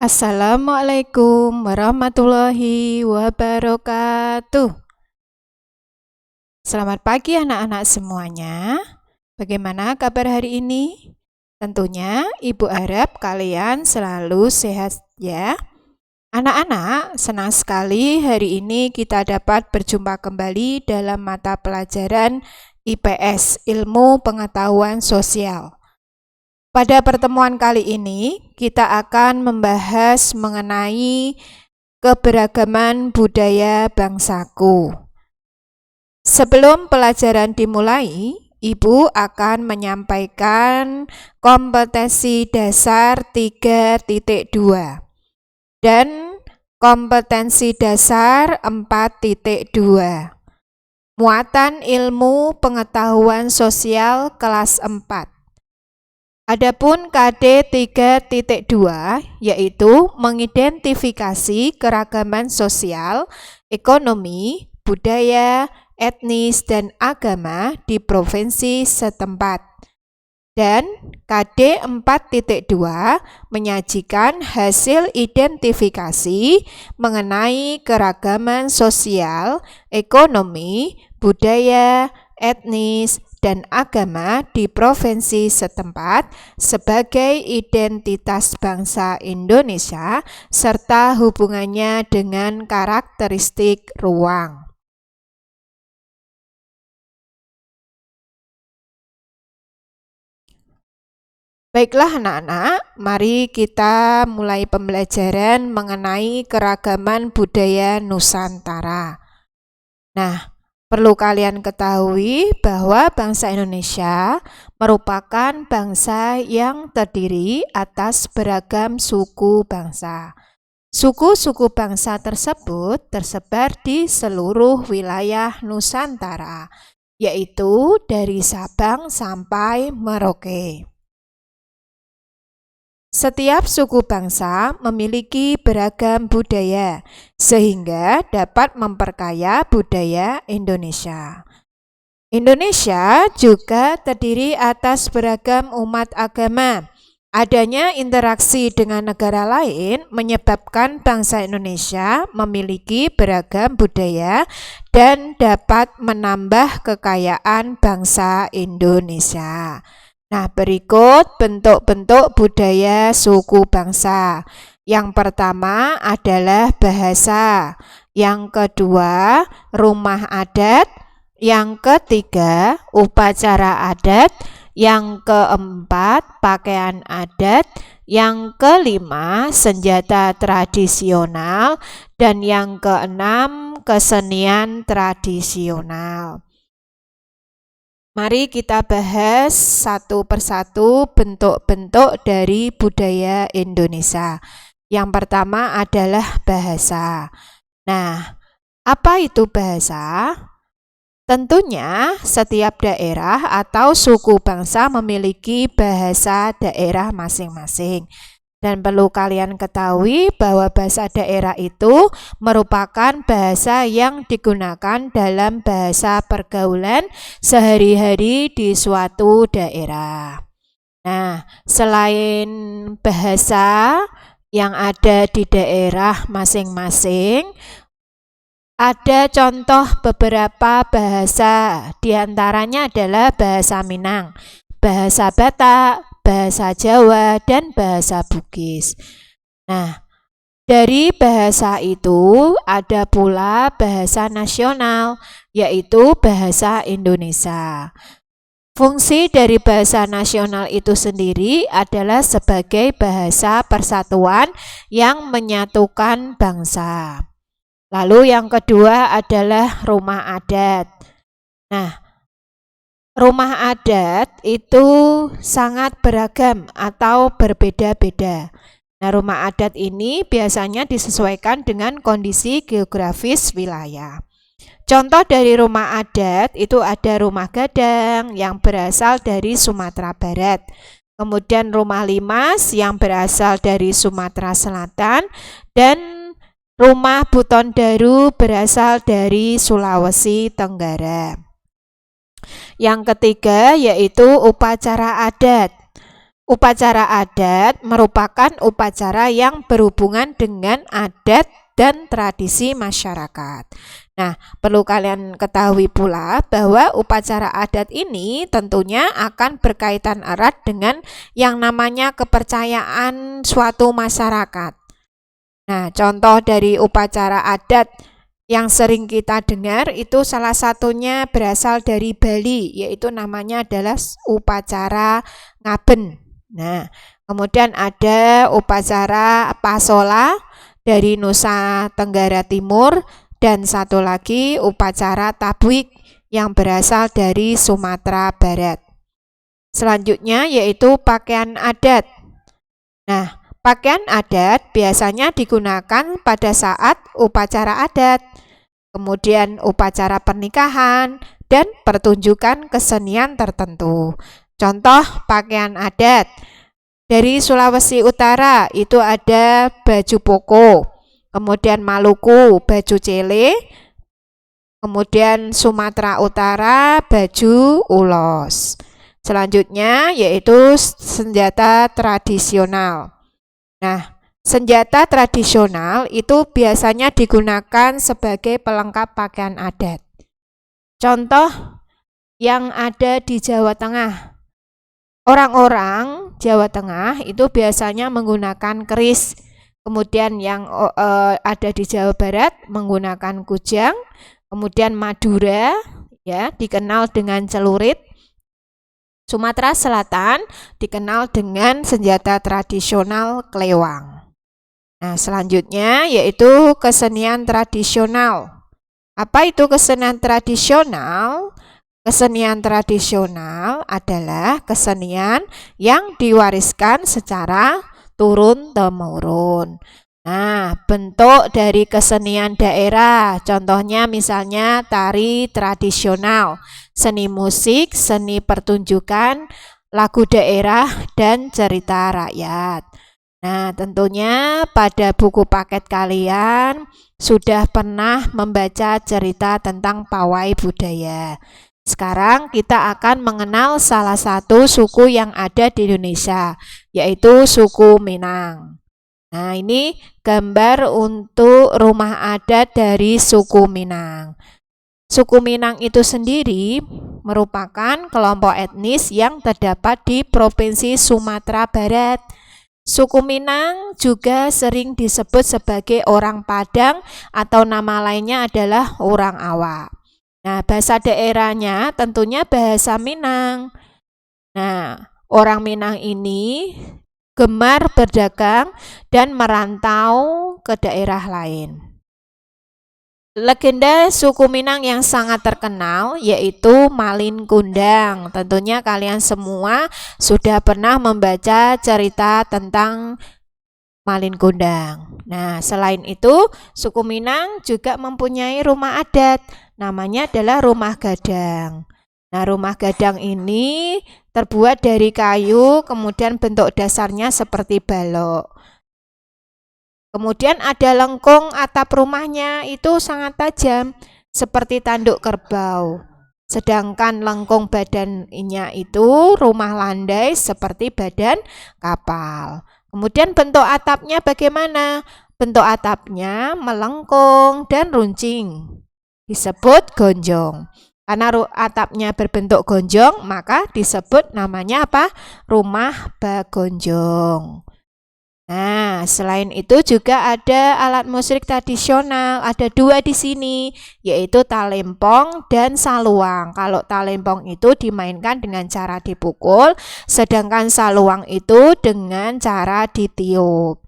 Assalamualaikum warahmatullahi wabarakatuh. Selamat pagi anak-anak semuanya. Bagaimana kabar hari ini? Tentunya Ibu harap kalian selalu sehat ya. Anak-anak, senang sekali hari ini kita dapat berjumpa kembali dalam mata pelajaran IPS, Ilmu Pengetahuan Sosial. Pada pertemuan kali ini, kita akan membahas mengenai keberagaman budaya bangsaku. Sebelum pelajaran dimulai, Ibu akan menyampaikan kompetensi dasar 3.2 dan kompetensi dasar 4.2. Muatan ilmu pengetahuan sosial kelas 4. Adapun KD 3.2 yaitu mengidentifikasi keragaman sosial, ekonomi, budaya, etnis, dan agama di provinsi setempat. Dan KD 4.2 menyajikan hasil identifikasi mengenai keragaman sosial, ekonomi, budaya, etnis, dan agama di provinsi setempat sebagai identitas bangsa Indonesia serta hubungannya dengan karakteristik ruang. Baiklah anak-anak, mari kita mulai pembelajaran mengenai keragaman budaya Nusantara. Nah, perlu kalian ketahui bahwa bangsa Indonesia merupakan bangsa yang terdiri atas beragam suku bangsa. Suku-suku bangsa tersebut tersebar di seluruh wilayah Nusantara, yaitu dari Sabang sampai Merauke. Setiap suku bangsa memiliki beragam budaya, sehingga dapat memperkaya budaya Indonesia. Indonesia juga terdiri atas beragam umat agama. Adanya interaksi dengan negara lain menyebabkan bangsa Indonesia memiliki beragam budaya dan dapat menambah kekayaan bangsa Indonesia. Nah, berikut bentuk-bentuk budaya suku bangsa. Yang pertama adalah bahasa, yang kedua rumah adat, yang ketiga upacara adat, yang keempat pakaian adat, yang kelima senjata tradisional, dan yang keenam kesenian tradisional. Mari kita bahas satu persatu bentuk-bentuk dari budaya Indonesia. Yang pertama adalah bahasa. Nah, apa itu bahasa? Tentunya setiap daerah atau suku bangsa memiliki bahasa daerah masing-masing. Dan perlu kalian ketahui bahwa bahasa daerah itu merupakan bahasa yang digunakan dalam bahasa pergaulan sehari-hari di suatu daerah. Nah, selain bahasa yang ada di daerah masing-masing, ada contoh beberapa bahasa, diantaranya adalah bahasa Minang, bahasa Batak, bahasa Jawa, dan bahasa Bugis. Nah, dari bahasa itu ada pula bahasa nasional, yaitu bahasa Indonesia. Fungsi dari bahasa nasional itu sendiri adalah sebagai bahasa persatuan yang menyatukan bangsa. Lalu yang kedua adalah rumah adat. Nah, rumah adat itu sangat beragam atau berbeda-beda. Nah, rumah adat ini biasanya disesuaikan dengan kondisi geografis wilayah. Contoh dari rumah adat itu ada rumah gadang yang berasal dari Sumatera Barat. Kemudian rumah limas yang berasal dari Sumatera Selatan dan rumah buton daru berasal dari Sulawesi Tenggara. Yang ketiga yaitu upacara adat. Upacara adat merupakan upacara yang berhubungan dengan adat dan tradisi masyarakat. Nah, perlu kalian ketahui pula bahwa upacara adat ini tentunya akan berkaitan erat dengan yang namanya kepercayaan suatu masyarakat. Nah, contoh dari upacara adat yang sering kita dengar itu salah satunya berasal dari Bali, yaitu namanya adalah upacara ngaben. Nah, kemudian ada upacara pasola dari Nusa Tenggara Timur dan satu lagi upacara tabwik yang berasal dari Sumatera Barat. Selanjutnya yaitu pakaian adat. Nah, pakaian adat biasanya digunakan pada saat upacara adat, kemudian upacara pernikahan, dan pertunjukan kesenian tertentu. Contoh pakaian adat dari Sulawesi Utara itu ada baju poko, kemudian Maluku baju cele, kemudian Sumatera Utara baju ulos. Selanjutnya yaitu senjata tradisional. Nah, senjata tradisional itu biasanya digunakan sebagai pelengkap pakaian adat. Contoh yang ada di Jawa Tengah. Orang-orang Jawa Tengah itu biasanya menggunakan keris. Kemudian yang ada di Jawa Barat menggunakan kujang. Kemudian Madura ya dikenal dengan celurit. Sumatera Selatan dikenal dengan senjata tradisional klewang. Nah, selanjutnya yaitu kesenian tradisional. Apa itu kesenian tradisional? Kesenian tradisional adalah kesenian yang diwariskan secara turun-temurun. Nah, bentuk dari kesenian daerah, contohnya misalnya tari tradisional, seni musik, seni pertunjukan, lagu daerah, dan cerita rakyat. Nah, tentunya pada buku paket kalian sudah pernah membaca cerita tentang pawai budaya. Sekarang kita akan mengenal salah satu suku yang ada di Indonesia, yaitu suku Minang. Nah, ini gambar untuk rumah adat dari suku Minang. Suku Minang itu sendiri merupakan kelompok etnis yang terdapat di Provinsi Sumatera Barat. Suku Minang juga sering disebut sebagai orang Padang atau nama lainnya adalah orang Awak. Nah, bahasa daerahnya tentunya bahasa Minang. Nah, orang Minang ini gemar berdagang dan merantau ke daerah lain. Legenda suku Minang yang sangat terkenal yaitu Malin Kundang. Tentunya kalian semua sudah pernah membaca cerita tentang Malin Kundang. Nah, selain itu, suku Minang juga mempunyai rumah adat. Namanya adalah rumah gadang. Nah, rumah gadang ini terbuat dari kayu, kemudian bentuk dasarnya seperti balok. Kemudian ada lengkung atap rumahnya itu sangat tajam seperti tanduk kerbau. Sedangkan lengkung badannya itu rumah landai seperti badan kapal. Kemudian bentuk atapnya bagaimana? Bentuk atapnya melengkung dan runcing. Disebut gonjong. Karena atapnya berbentuk gonjong, maka disebut namanya apa? Rumah bagonjong. Nah, selain itu juga ada alat musik tradisional, ada dua di sini, yaitu talempong dan saluang. Kalau talempong itu dimainkan dengan cara dipukul, sedangkan saluang itu dengan cara ditiup.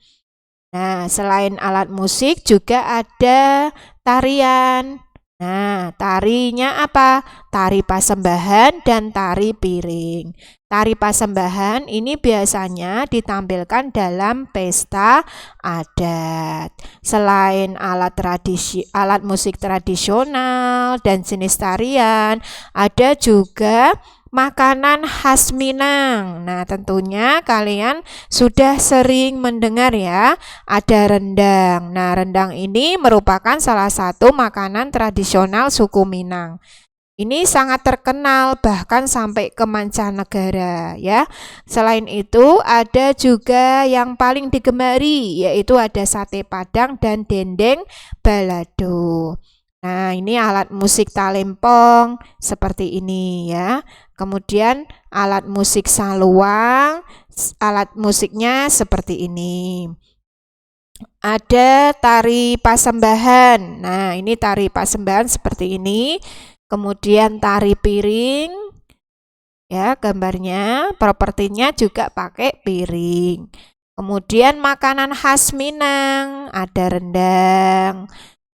Nah, selain alat musik juga ada tarian. Nah, tarinya apa? Tari pasembahan dan tari piring. Tari pasembahan ini biasanya ditampilkan dalam pesta adat. Selain alat musik tradisional dan jenis tarian, ada juga makanan khas Minang. Nah, tentunya kalian sudah sering mendengar ya, ada rendang. Nah, rendang ini merupakan salah satu makanan tradisional suku Minang. Ini sangat terkenal bahkan sampai ke mancanegara ya. Selain itu ada juga yang paling digemari, yaitu ada sate Padang dan dendeng balado. Nah, ini alat musik talempong seperti ini ya. Kemudian alat musik saluang, alat musiknya seperti ini. Ada tari pasembahan. Nah, ini tari pasembahan seperti ini. Kemudian tari piring, ya gambarnya, propertinya juga pakai piring. Kemudian makanan khas Minang, ada rendang.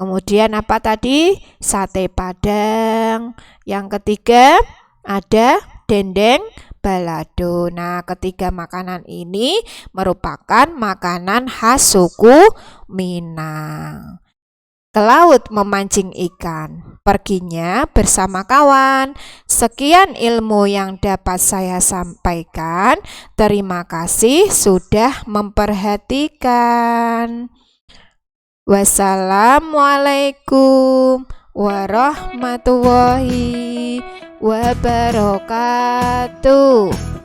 Kemudian apa tadi? Sate Padang. Yang ketiga ada dendeng balado. Nah, ketiga makanan ini merupakan makanan khas suku Minang. Ke laut memancing ikan, perginya bersama kawan. Sekian ilmu yang dapat saya sampaikan. Terima kasih sudah memperhatikan. Wassalamualaikum warahmatullahi wabarakatuh.